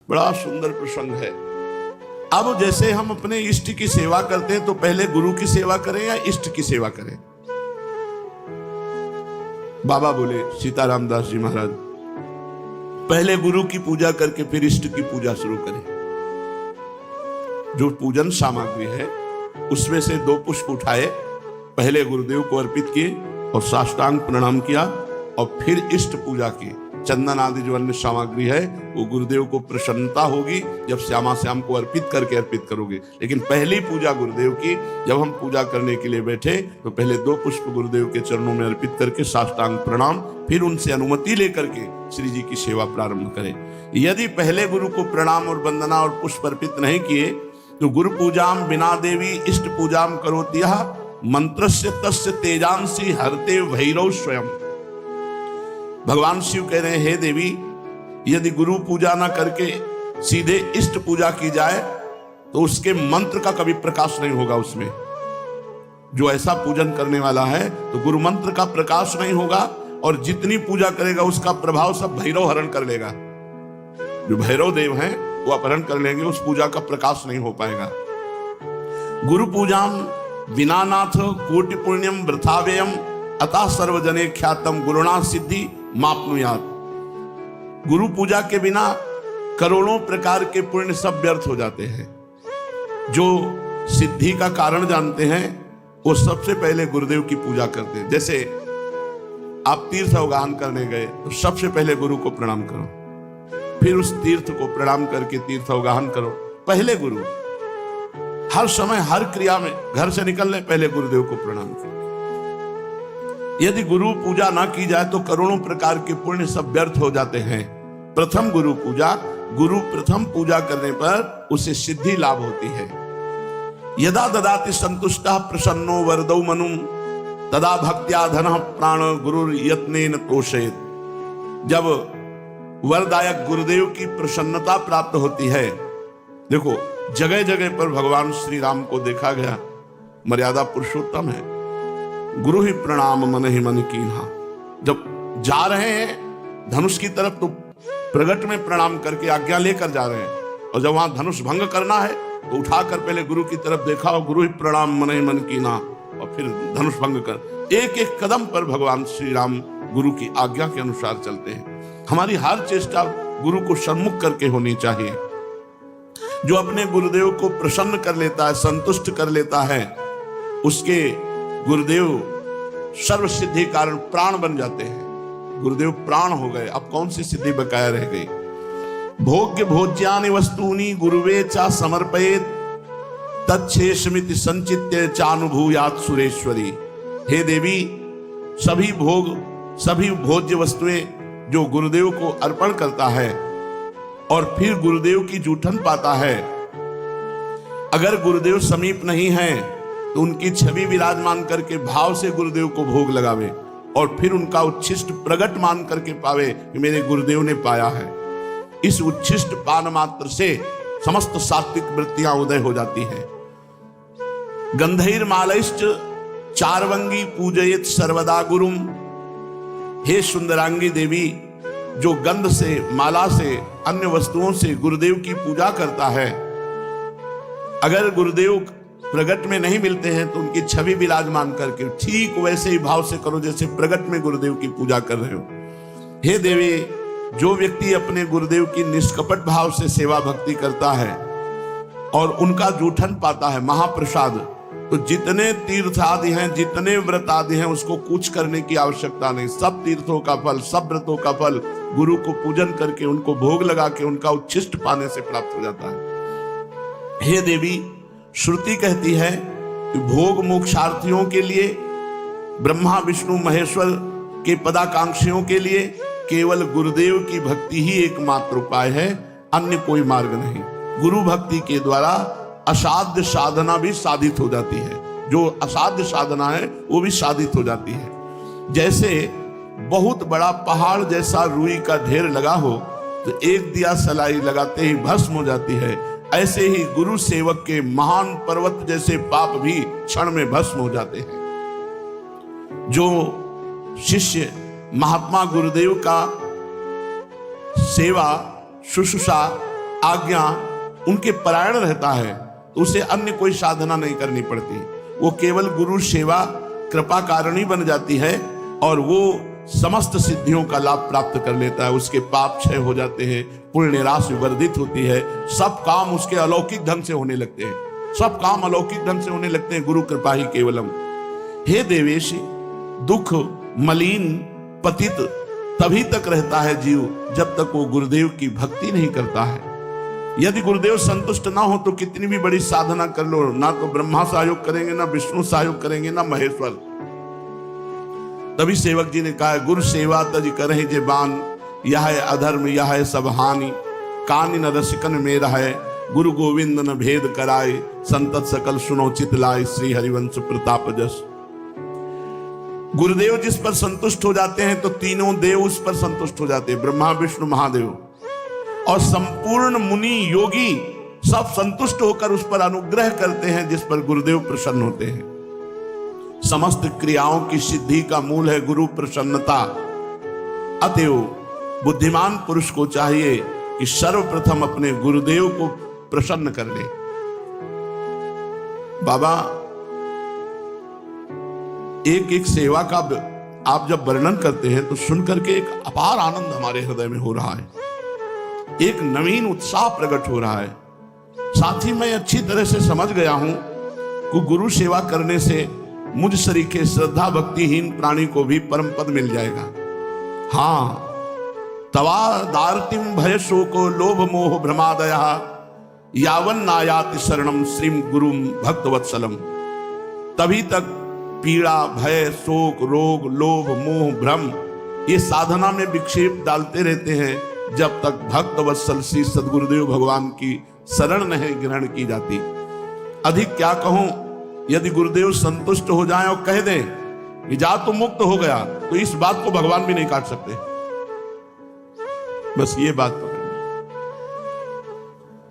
बड़ा सुंदर प्रसंग है। अब जैसे हम अपने इष्ट की सेवा करते हैं तो पहले गुरु की सेवा करें या इष्ट की सेवा करें? बाबा बोले, सीताराम दास जी महाराज, पहले गुरु की पूजा करके फिर इष्ट की पूजा शुरू करें। जो पूजन सामग्री है उसमें से 2 पुष्प उठाए, पहले गुरुदेव को अर्पित किए और साष्टांग प्रणाम किया और फिर इष्ट पूजा की। चंदन आदि जो अन्य सामग्री है वो गुरुदेव को प्रसन्नता होगी जब श्यामा श्याम को अर्पित करोगे। लेकिन पहली पूजा गुरुदेव की, जब हम पूजा करने के लिए बैठे तो पहले 2 पुष्प गुरुदेव के चरणों में अर्पित करके साष्टांग प्रणाम, फिर उनसे अनुमति लेकर के श्री जी की सेवा प्रारंभ करें। यदि पहले गुरु को प्रणाम और वंदना और पुष्प अर्पित नहीं किए तो गुरु पूजाम बिना देवी इष्ट पूजाम करोतिया मंत्रस्य तस्य तेजांसी हरते भैरव स्वयं। भगवान शिव कह रहे हैं, हे देवी, यदि गुरु पूजा ना करके सीधे इष्ट पूजा की जाए तो उसके मंत्र का कभी प्रकाश नहीं होगा। उसमें जो ऐसा पूजन करने वाला है तो गुरु मंत्र का प्रकाश नहीं होगा और जितनी पूजा करेगा उसका प्रभाव सब भैरव हरण कर लेगा। जो भैरव देव हैं वो अपहरण कर लेंगे, उस पूजा का प्रकाश नहीं हो पाएगा। गुरु पूजाम बिना नाथ कोटि पुण्यम वृथाव्ययम अतः सर्वजने ख्यातम गुरुणा सिद्धि मापनुयात। गुरु पूजा के बिना करोड़ों प्रकार के पुण्य सब व्यर्थ हो जाते हैं। जो सिद्धि का कारण जानते हैं वो सबसे पहले गुरुदेव की पूजा करते हैं। जैसे आप तीर्थ अवगाहन करने गए तो सबसे पहले गुरु को प्रणाम करो, फिर उस तीर्थ को प्रणाम करके तीर्थ अवगाहन करो। पहले गुरु, हर समय हर क्रिया में, घर से निकलने पहले गुरुदेव को प्रणाम करो। यदि गुरु पूजा ना की जाए तो करोड़ों प्रकार के पुण्य सब व्यर्थ हो जाते हैं। प्रथम गुरु पूजा, गुरु प्रथम पूजा करने पर उसे सिद्धि लाभ होती है। यदा ददाति संतुष्टः प्रसन्नो वरदौ मनुम तदा भक्त्या धनः प्राण गुरु यत्नेन तोषेत। जब वरदायक गुरुदेव की प्रसन्नता प्राप्त होती है, देखो जगह जगह पर भगवान श्री राम को देखा गया, मर्यादा पुरुषोत्तम है। गुरु ही प्रणाम मन ही मन कीन्हा। जब जा रहे हैं धनुष की तरफ तो प्रगट में प्रणाम करके आज्ञा लेकर जा रहे हैं, और जब वहां धनुष भंग करना है तो उठाकर पहले गुरु की तरफ देखा और गुरु ही प्रणाम मन ही मन कीन्हा, और फिर धनुष भंग कर। एक एक कदम पर भगवान श्री राम गुरु की आज्ञा के अनुसार चलते हैं। हमारी हर चेष्टा गुरु को सन्मुख करके होनी चाहिए। जो अपने गुरुदेव को प्रसन्न कर लेता है, संतुष्ट कर लेता है, उसके गुरुदेव सर्व सिद्धि कारण प्राण बन जाते हैं। गुरुदेव प्राण हो गए, अब कौन सी सिद्धि बकाया रह गई। भोग्य भोज्यानि वस्तूनि गुरुवे चा समर्पयेत तच्छेषमिति संचित्य चानुभूयात सुरेश्वरी। हे देवी, सभी भोग, सभी भोज्य वस्तुएं जो गुरुदेव को अर्पण करता है और फिर गुरुदेव की जूठन पाता है, अगर गुरुदेव समीप नहीं है तो उनकी छवि विराजमान करके भाव से गुरुदेव को भोग लगावे और फिर उनका उच्छिष्ट प्रगट मान करके पावे कि मेरे गुरुदेव ने पाया है। इस उच्छिष्ट पान मात्र से समस्त सात्विक वृत्तियां उदय हो जाती हैं। गंधैर मालैश्च चारवंगी पूजयेत सर्वदा गुरुम। हे सुंदरांगी देवी, जो गंध से, माला से, अन्य वस्तुओं से गुरुदेव की पूजा करता है, अगर गुरुदेव प्रगट में नहीं मिलते हैं तो उनकी छवि विराजमान करके ठीक वैसे ही भाव से करो जैसे प्रगट में गुरुदेव की पूजा कर रहे हो। हे देवी, जो व्यक्ति अपने गुरुदेव की निष्कपट भाव से सेवा भक्ति करता है और उनका जूठन पाता है, महाप्रसाद, तो जितने तीर्थ आदि हैं, जितने व्रत आदि हैं, उसको कुछ करने की आवश्यकता नहीं। सब तीर्थों का फल, सब व्रतों का फल गुरु को पूजन करके, उनको भोग लगा के, उनका उच्छिष्ट पाने से प्राप्त हो जाता है। हे देवी, श्रुति कहती है कि भोग मोक्षार्थियों के लिए, ब्रह्मा विष्णु महेश्वर के पदाकांक्षियों के लिए केवल गुरुदेव की भक्ति ही एकमात्र उपाय है, अन्य कोई मार्ग नहीं। गुरु भक्ति के द्वारा असाध्य साधना भी साधित हो जाती है। जो असाध्य साधना है वो भी साधित हो जाती है। जैसे बहुत बड़ा पहाड़ जैसा रुई का ढेर लगा हो तो एक दिया सलाई लगाते ही भस्म हो जाती है, ऐसे ही गुरु सेवक के महान पर्वत जैसे पाप भी क्षण में भस्म हो जाते हैं। जो शिष्य महात्मा गुरुदेव का सेवा शुश्रूषा आज्ञा उनके परायण रहता है तो उसे अन्य कोई साधना नहीं करनी पड़ती। वो केवल गुरु सेवा कृपा कारणी बन जाती है और वो समस्त सिद्धियों का लाभ प्राप्त कर लेता है। उसके पाप क्षय हो जाते हैं, पुण्य राशि वर्धित होती है, सब काम उसके अलौकिक ढंग से होने लगते हैं, सब काम अलौकिक ढंग से होने लगते हैं। गुरु कृपा ही केवलम। हे देवेश, दुख मलिन पतित तभी तक रहता है जीव जब तक वो गुरुदेव की भक्ति नहीं करता है। यदि गुरुदेव संतुष्ट ना हो तो कितनी भी बड़ी साधना कर लो, ना तो ब्रह्मा सहयोग करेंगे, ना विष्णु सहयोग करेंगे, ना महेश्वर। तभी सेवक जी ने कहा, गुरु सेवा तज करहि जे बान, यह है अधर्म यह है सब हानि, कानि न रसिकन मेरा है, गुरु गोविंद न भेद कराए, संतत सकल सुनो चित लाए, श्री हरिवंश प्रताप जस। गुरुदेव जिस पर संतुष्ट हो जाते हैं तो तीनों देव उस पर संतुष्ट हो जाते हैं, ब्रह्मा विष्णु महादेव, और संपूर्ण मुनि योगी सब संतुष्ट होकर उस पर अनुग्रह करते हैं जिस पर गुरुदेव प्रसन्न होते हैं। समस्त क्रियाओं की सिद्धि का मूल है गुरु प्रसन्नता। अतएव बुद्धिमान पुरुष को चाहिए कि सर्वप्रथम अपने गुरुदेव को प्रसन्न कर ले। बाबा, एक एक सेवा का आप जब वर्णन करते हैं तो सुनकर के एक अपार आनंद हमारे हृदय में हो रहा है, एक नवीन उत्साह प्रकट हो रहा है। साथ ही मैं अच्छी तरह से समझ गया हूं कि गुरु सेवा करने से मुझ सरीखे श्रद्धा भक्तिहीन प्राणी को भी परम पद मिल जाएगा। हाँ, तवा दार्तिम भय शोको लोभ मोह भ्रमादया, यावन नायाति शरणम श्रीम गुरुम भक्तवत्सलम। तभी तक पीड़ा भय शोक रोग लोभ मोह भ्रम ये साधना में विक्षेप डालते रहते हैं जब तक भक्त वत्सल श्री सदगुरुदेव भगवान की शरण नहीं ग्रहण की जाती। अधिक क्या कहूं, यदि गुरुदेव संतुष्ट हो जाएं और कह दें कि जा तो मुक्त हो गया, तो इस बात को भगवान भी नहीं काट सकते। बस ये बात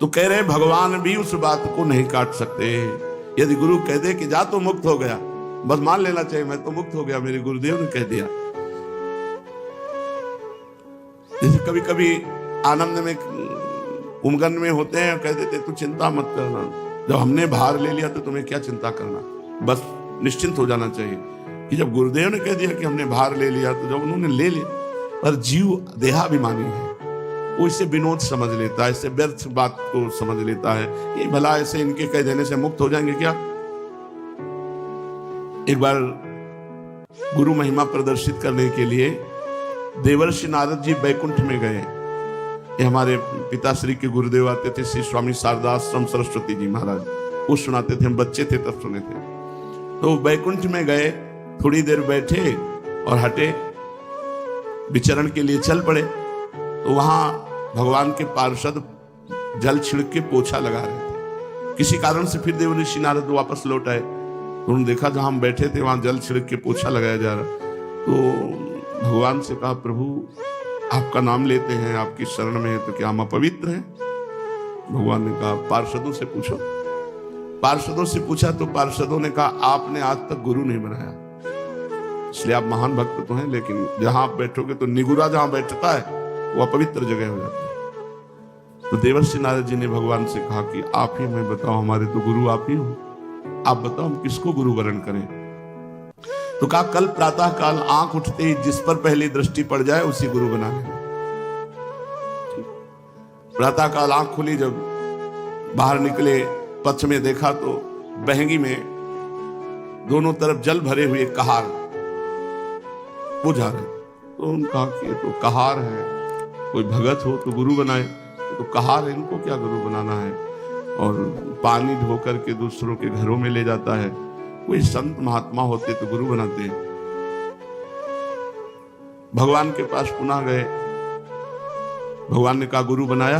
तो कह रहे भगवान भी उस बात को नहीं काट सकते। यदि गुरु कह दे कि जा तो मुक्त हो गया, बस मान लेना चाहिए मैं तो मुक्त हो गया, मेरे गुरुदेव ने कह दिया। जैसे कभी कभी आनंद में उमगन में होते हैं और कह देते तू चिंता मत करना, जब हमने भार ले लिया तो तुम्हें क्या चिंता करना, बस निश्चिंत हो जाना चाहिए। कि जब गुरुदेव ने कह दिया कि हमने भार ले लिया तो जब उन्होंने ले लिया, पर जीव देहाभिमानी है, वो इसे विनोद समझ लेता है, इसे व्यर्थ बात को समझ लेता है। ये भला ऐसे इनके कह देने से मुक्त हो जाएंगे क्या। एक बार गुरु महिमा प्रदर्शित करने के लिए देवर्षि नारद जी बैकुंठ में गए। ये हमारे पिताश्री के गुरुदेव आते थे, श्री स्वामी शारदाश्रम सरस्वती जी महाराज, वो सुनाते थे, हम बच्चे थे तब सुने थे। तो बैकुंठ में गए, थोड़ी देर बैठे और हटे, विचरण के लिए चल पड़े। तो वहां भगवान के पार्षद जल छिड़क के पोछा लगा रहे थे। किसी कारण से फिर देवर्षि नारद वापस लौट आए, तो उन्होंने देखा जहां हम बैठे थे वहां जल छिड़क के पोछा लगाया जा रहा। तो भगवान से कहा, प्रभु आपका नाम लेते हैं, आपकी शरण में है, तो क्या हम अपवित्र हैं। भगवान ने कहा पार्षदों से पूछो। पार्षदों से पूछा तो पार्षदों ने कहा आपने आज तक गुरु नहीं बनाया, इसलिए आप महान भक्त तो हैं, लेकिन जहां आप बैठोगे तो निगुरा जहां बैठता है वो अपवित्र जगह हो जाती है। तो देवर्षि नारद जी ने भगवान से कहा कि आप ही हमें बताओ, हमारे तो गुरु आप ही हो, आप बताओ हम किसको गुरु वरण करें। तो कहा कल प्रातः काल आंख उठते ही जिस पर पहली दृष्टि पड़ जाए उसी गुरु बना लेना। प्रातः काल आंख खुली, जब बाहर निकले पथ में देखा तो बहंगी में दोनों तरफ जल भरे हुए कहार वो जा रहे। तो उन्होंने कहा कि तो कहार है, कोई भगत हो तो गुरु बनाए, तो कहार है, इनको क्या गुरु बनाना है। और पानी ढो करके दूसरों के घरों में ले जाता है, कोई संत महात्मा होते तो गुरु बनाते हैं। भगवान के पास पुनः गए, भगवान ने कहा गुरु बनाया।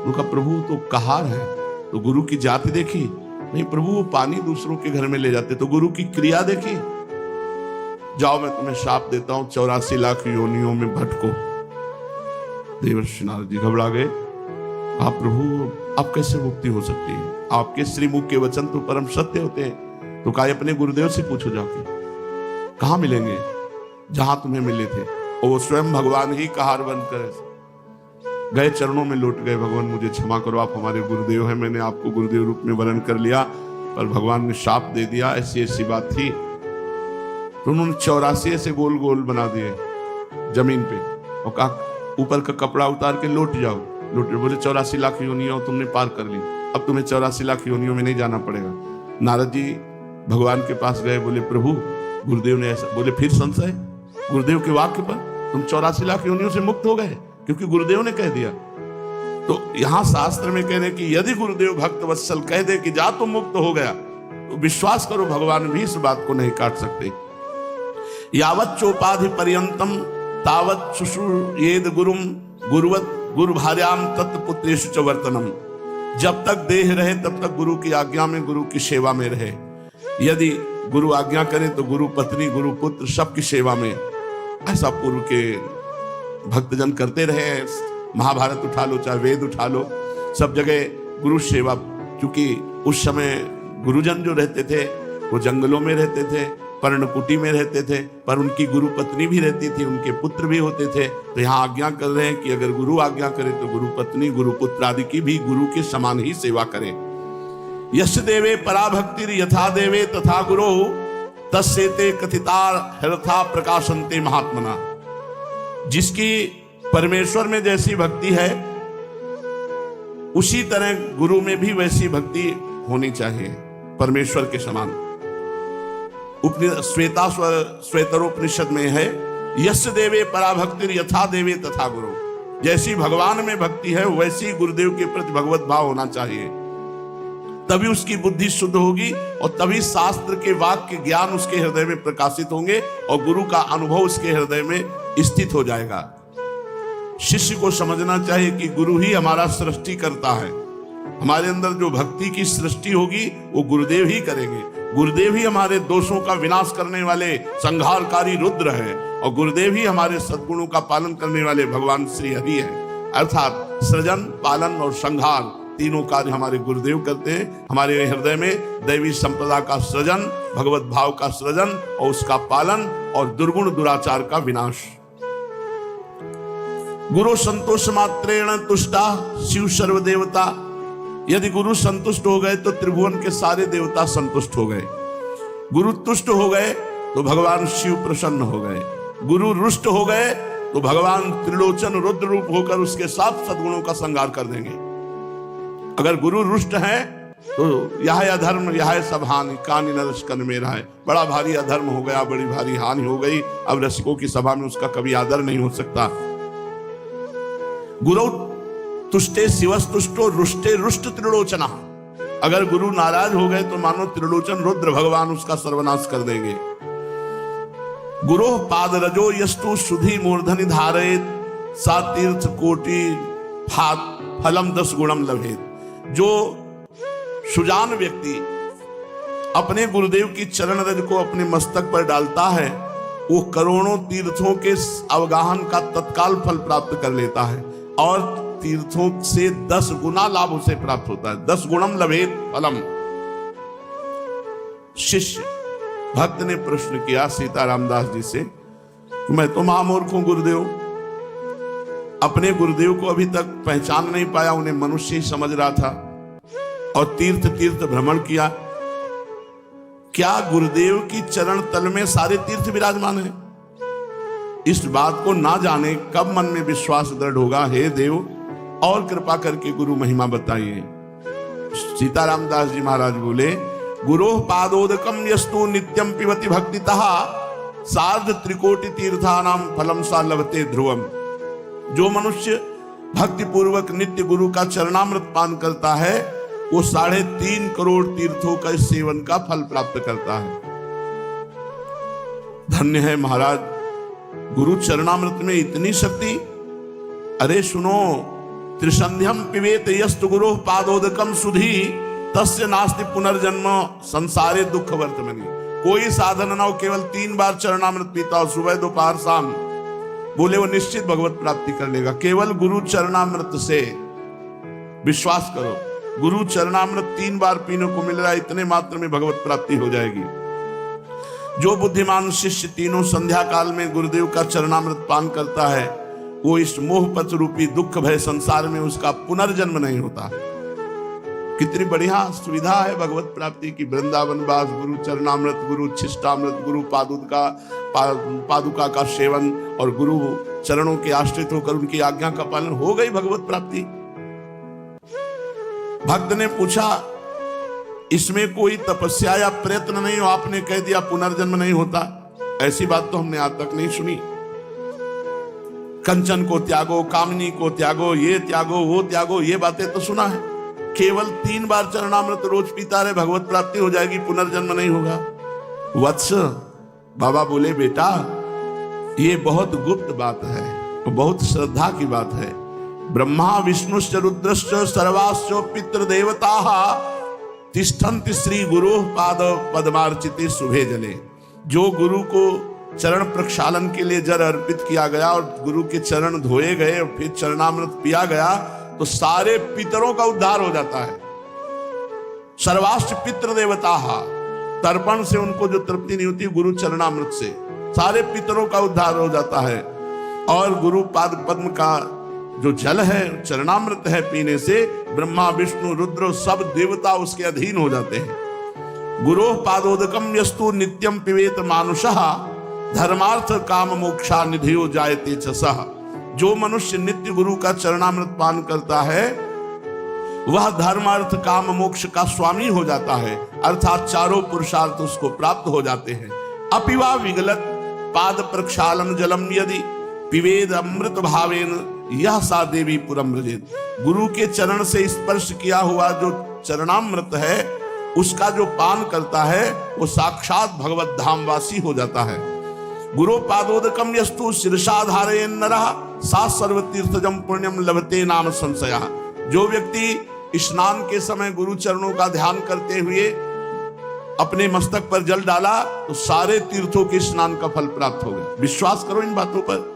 उनका प्रभु तो कहार है, तो गुरु की जाति देखी? नहीं प्रभु, वो पानी दूसरों के घर में ले जाते। तो गुरु की क्रिया देखी? जाओ मैं तुम्हें श्राप देता हूं, 84 लाख योनियों में भटको। देवर्षि नारद जी घबरा गए। आप प्रभु अब कैसे मुक्ति हो सकती है, आपके श्रीमुख के वचन तो परम सत्य होते हैं। तो कहा अपने गुरुदेव से पूछो जाके, कहां मिलेंगे? जहां तुम्हें मिले थे। और वो स्वयं भगवान ही कहार बनकर गए चरणों में लौट गए, भगवान मुझे क्षमा करो, आप हमारे गुरुदेव हैं, मैंने आपको गुरुदेव रूप में वरण कर लिया, पर भगवान ने शाप दे दिया, ऐसी ऐसी बात थी। तो उन्होंने 84 ऐसे गोल गोल बना दिए जमीन पे और कहा ऊपर का कपड़ा उतार के लौट जाओ। लौट बोले 84 लाख योनियों तुमने पार कर ली, अब तुम्हें 84 लाख योनियों में नहीं जाना पड़ेगा। नारद जी भगवान के पास गए, बोले प्रभु गुरुदेव ने ऐसा बोले, फिर संशय गुरुदेव के वाक्य पर, तुम 84 लाख योनियों से मुक्त हो गए क्योंकि गुरुदेव ने कह दिया। तो यहां शास्त्र में कह रहे कि यदि गुरुदेव भक्त वत्सल कह दे कि जा तुम मुक्त हो गया, तो विश्वास करो भगवान भी इस बात को नहीं काट सकते। यावत चोपाधि पर्यंतम तावत शुश्रूषेद गुरुम गुरुवत गुरु भार्याम तत्पुत्रेषु च वर्तनम। जब तक देह रहे तब तक गुरु की आज्ञा में, गुरु की सेवा में रहे। यदि गुरु आज्ञा करे तो गुरु पत्नी, गुरु पुत्र सबकी सेवा में। ऐसा पूर्व के भक्तजन करते रहे। महाभारत उठा लो, चाहे वेद उठा लो, सब जगह गुरु सेवा। क्योंकि उस समय गुरुजन जो रहते थे वो जंगलों में रहते थे, पर्णकुटी में रहते थे, पर उनकी गुरु पत्नी भी रहती थी, उनके पुत्र भी होते थे। तो यहाँ आज्ञा कर रहे हैं कि अगर गुरु आज्ञा करे तो गुरु पत्नी, गुरु पुत्र आदि की भी गुरु के समान ही सेवा करें। यश देवे पराभक्तिर यथा देवे तथा गुरो तस्सेते कथिता हरथा प्रकाशन्ते महात्मना। जिसकी परमेश्वर में जैसी भक्ति है उसी तरह गुरु में भी वैसी भक्ति होनी चाहिए, परमेश्वर के समान। श्वेतरोपनिषद में है यश देवे पराभक्तिर यथा देवे तथा गुरु। जैसी भगवान में भक्ति है वैसी गुरुदेव के प्रति भगवत भाव होना चाहिए, तभी उसकी बुद्धि शुद्ध होगी और तभी शास्त्र के वाक्य ज्ञान उसके हृदय में प्रकाशित होंगे और गुरु का अनुभव उसके हृदय में स्थित हो जाएगा। शिष्य को समझना चाहिए कि गुरु ही हमारा सृष्टि करता है। हमारे अंदर जो भक्ति की सृष्टि होगी वो गुरुदेव ही करेंगे। गुरुदेव ही हमारे दोषों का विनाश करने वाले संहारकारी रुद्र है और गुरुदेव ही हमारे सद्गुणों का पालन करने वाले भगवान श्री हरि है। अर्थात सृजन, पालन और संहार तीनों कार्य हमारे गुरुदेव करते हैं। हमारे हृदय में दैवी संपदा का सृजन, भगवत भाव का सृजन और उसका पालन और दुर्गुण दुराचार का विनाश। गुरु संतोष मात्रेण तुष्टा शिव सर्व देवता। यदि गुरु संतुष्ट हो गए तो त्रिभुवन के सारे देवता संतुष्ट हो गए। गुरु तुष्ट हो गए तो भगवान शिव प्रसन्न हो गए। गुरु रुष्ट हो गए तो भगवान त्रिलोचन रुद्र रूप होकर उसके साथ सद्गुणों का संहार कर देंगे। अगर गुरु रुष्ट है तो यह अधर्म, यह सब हानि, कानि न रस कन मेरा है। बड़ा भारी अधर्म हो गया, बड़ी भारी हानि हो गई। अब रसिकों की सभा में उसका कभी आदर नहीं हो सकता। गुरु तुष्टे शिवस्तुष्टो रुष्टे रुष्ट त्रिलोचना। अगर गुरु नाराज हो गए तो मानो त्रिलोचन रुद्र भगवान उसका सर्वनाश कर देंगे। गुरु पाद रजो यस्तु सुधि मूर्धनि धारेत सा तीर्थ कोटि फलम 10 गुणम लभेत। जो सुजान व्यक्ति अपने गुरुदेव की चरण रज को अपने मस्तक पर डालता है वो करोड़ों तीर्थों के अवगाहन का तत्काल फल प्राप्त कर लेता है और तीर्थों से 10 गुना लाभ उसे प्राप्त होता है। 10 गुणम लभेत फलम। शिष्य भक्त ने प्रश्न किया सीताराम दास जी से, मैं तो महामूर्ख हूं गुरुदेव, अपने गुरुदेव को अभी तक पहचान नहीं पाया, उन्हें मनुष्य ही समझ रहा था और तीर्थ तीर्थ भ्रमण किया। क्या गुरुदेव की चरण तल में सारे तीर्थ विराजमान है? इस बात को ना जाने कब मन में विश्वास दृढ़ होगा। हे देव और कृपा करके गुरु महिमा बताइए। सीताराम दास जी महाराज बोले, गुरो पादोदकम यस्तु नित्यम पिबति भक्तितः सार्ध त्रिकोटि तीर्थानाम फलम सा लभते ध्रुवम। जो मनुष्य भक्ति पूर्वक नित्य गुरु का चरणामृत पान करता है वो 3.5 करोड़ तीर्थों का सेवन का फल प्राप्त करता है। धन्य है महाराज, गुरु चरणामृत में इतनी शक्ति। अरे सुनो, त्रिसंध्यम पिबेत यस्तु गुरु पादोदकम सुधी तस्य नास्ति पुनर्जन्म संसारे दुख वर्तमनि। कोई साधन ना हो, केवल 3 बार चरणामृत पीता हो, सुबह दोपहर शाम, बोले वो निश्चित भगवत प्राप्ति कर लेगा। केवल गुरु चरणामृत से, विश्वास करो, गुरु चरणामृत 3 बार पीने को मिल रहा है, इतने मात्र में भगवत प्राप्ति हो जाएगी। जो बुद्धिमान शिष्य तीनों संध्या काल में गुरुदेव का चरणामृत पान करता है वो इस मोहपत रूपी दुख भय संसार में उसका पुनर्जन्म नहीं होता। कितनी बढ़िया सुविधा है भगवत प्राप्ति की। वृंदावन वास, गुरु चरणामृत, गुरु उच्छिष्टामृत, गुरु पादुका का सेवन और गुरु चरणों के आश्रित होकर उनकी आज्ञा का पालन, हो गई भगवत प्राप्ति। भक्त ने पूछा इसमें कोई तपस्या या प्रयत्न नहीं हो, आपने कह दिया पुनर्जन्म नहीं होता। ऐसी बात तो हमने आज तक नहीं सुनी। कंचन को त्यागो, कामिनी को त्यागो, ये त्यागो, वो त्यागो, ये बातें तो सुना है। केवल 3 बार चरणामृत रोज पीता रहे, भगवत प्राप्ति हो जाएगी, पुनर्जन्म नहीं होगा। वत्स, बाबा बोले बेटा ये बहुत गुप्त बात है, बहुत श्रद्धा की बात है। ब्रह्मा विष्णुश्च रुद्रश्च सर्वाश्च पितृदेवताः तिष्ठन्ति श्री गुरु पाद पद्मार्चिते शुभे जले। जो गुरु को चरण प्रक्षालन के लिए जल अर्पित किया गया और गुरु के चरण धोए गए और फिर चरणामृत पिया गया तो सारे पितरों का उद्धार हो जाता है। सर्वाश्च पितृ देवता, तर्पण से उनको जो तृप्ति नहीं होती, गुरु चरणामृत से सारे पितरों का उद्धार हो जाता है। और गुरु पाद पद्म का जो जल है, चरणामृत है, पीने से ब्रह्मा विष्णु रुद्र सब देवता उसके अधीन हो जाते हैं। गुरु पादोदकम यस्तु नित्यम पिबेत मानुषः धर्मार्थ काम मोक्षा निधियो जायते च सः। जो मनुष्य नित्य गुरु का चरणामृत पान करता है वह धर्म अर्थ काम मोक्ष का स्वामी हो जाता है, अर्थात चारों पुरुषार्थ उसको प्राप्त हो जाते हैं। अपिवा विगलत पाद प्रक्षालन जलम यदि पिवेद अमृत भावेन यह सा देवी पुरम रजेत। गुरु के चरण से स्पर्श किया हुआ जो चरणामृत है उसका जो पान करता है वो साक्षात भगवत धामवासी हो जाता है। गुरु पादोदकम यस्तु शीर्षा धारयेन नरः सा सर्वतीर्थजम पुण्यम लभते नाम संशया। जो व्यक्ति स्नान के समय गुरु चरणों का ध्यान करते हुए अपने मस्तक पर जल डाला तो सारे तीर्थों के स्नान का फल प्राप्त हो गया। विश्वास करो इन बातों पर।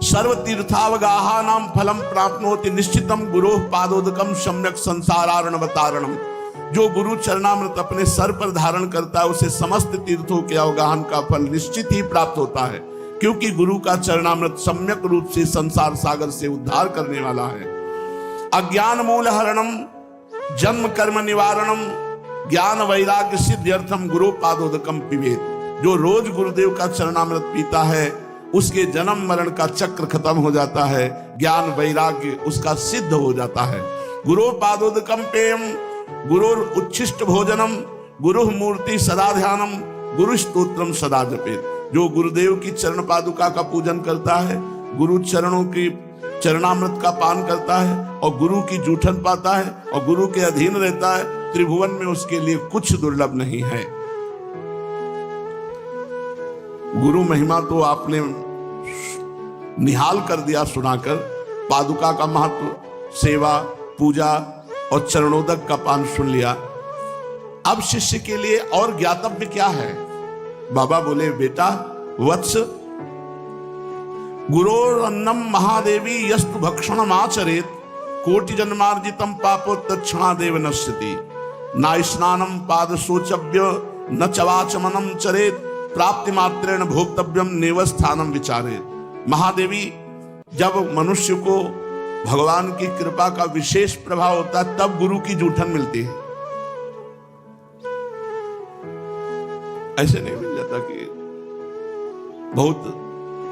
सर्व तीर्थावगाहा नाम फलम प्राप्नोति निश्चितम गुरु पादोदकम सम्यक संसारार्णवतारणम। जो गुरु चरणामृत अपने सर पर धारण करता है उसे समस्त तीर्थों के अवगाहन का फल निश्चित ही प्राप्त होता है, क्योंकि गुरु का चरणामृत सम्यक रूप से संसार सागर से उद्धार करने वाला है। अज्ञान मूल हरणम जन्म कर्म निवारणम ज्ञान वैराग्य सिद्ध्यर्थम गुरु पादोदकम पिबेत। जो रोज गुरुदेव का चरणामृत पीता है उसके जन्म मरण का चक्र खत्म हो जाता है, ज्ञान वैराग्य उसका सिद्ध हो जाता है। गुरु पादोदकम पेयम गुरुर उच्छिष्ट भोजनम गुरु मूर्ति सदा ध्यानम गुरु स्तोत्रम सदा जपेत। जो गुरुदेव की चरण पादुका का पूजन करता है, गुरु चरणों की चरणामृत का पान करता है और गुरु की जूठन पाता है और गुरु के अधीन रहता है, त्रिभुवन में उसके लिए कुछ दुर्लभ नहीं है। गुरु महिमा तो आपने निहाल कर दिया सुनाकर। पादुका का महत्व, सेवा, पूजा और चरणोदक का पान सुन लिया। अब शिष्य के लिए और ज्ञातव्य क्या है? बाबा बोले बेटा वत्स, गुरोरन्नम महादेवी यस्तु भक्षणम आचरेत कोटि जन्मार्जितम पापो तत्क्षणादेव नश्यति। न स्नानम पाद शोचव्य न चवाचमनम चरेत प्राप्ति मात्रेण भोक्तव्यम नेव स्थानम विचारेत। महादेवी, जब मनुष्य को भगवान की कृपा का विशेष प्रभाव होता है तब गुरु की जूठन मिलती है। ऐसे नहीं मिल जाता कि बहुत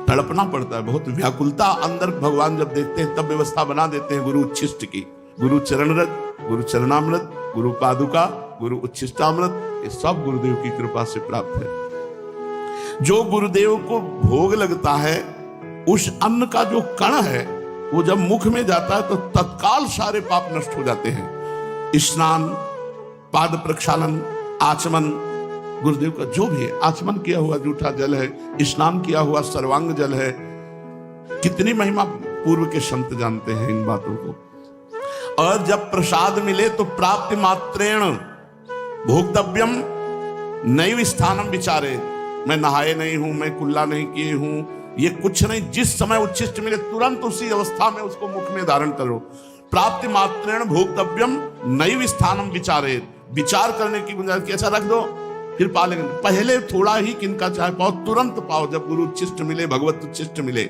तड़पना पड़ता है, बहुत व्याकुलता अंदर भगवान जब देखते हैं तब व्यवस्था बना देते हैं गुरु उच्छिष्ट की। गुरु चरणरज, गुरु चरणामृत, गुरु पादुका, गुरु उच्छिष्टामृत, ये सब गुरुदेव की कृपा से प्राप्त है। जो गुरुदेव को भोग लगता है उस अन्न का जो कण है वो जब मुख में जाता है तो तत्काल सारे पाप नष्ट हो जाते हैं। स्नान, पाद प्रक्षालन, आचमन, गुरुदेव का जो भी है, आचमन किया हुआ जूठा जल है, स्नान किया हुआ सर्वांग जल है। कितनी महिमा पूर्व के संत जानते हैं इन बातों को। और जब प्रसाद मिले तो प्राप्ति मात्रेण भोक्तव्यम नैव स्थानम विचारे। मैं नहाए नहीं हूं, मैं कुल्ला नहीं किए हूं, ये कुछ नहीं। जिस समय उच्छिष्ट मिले तुरंत उसी अवस्था में उसको मुख में धारण करो। प्राप्ति मात्रेण भोक्तव्यम नैव स्थानम विचारे। विचार करने की गुंजाइश, कैसा रख दो फिर पा लेंगे। पहले थोड़ा ही किनका चाहे पाओ, तुरंत पाओ जब गुरु उच्छिष्ट मिले, भगवत उच्छिष्ट मिले।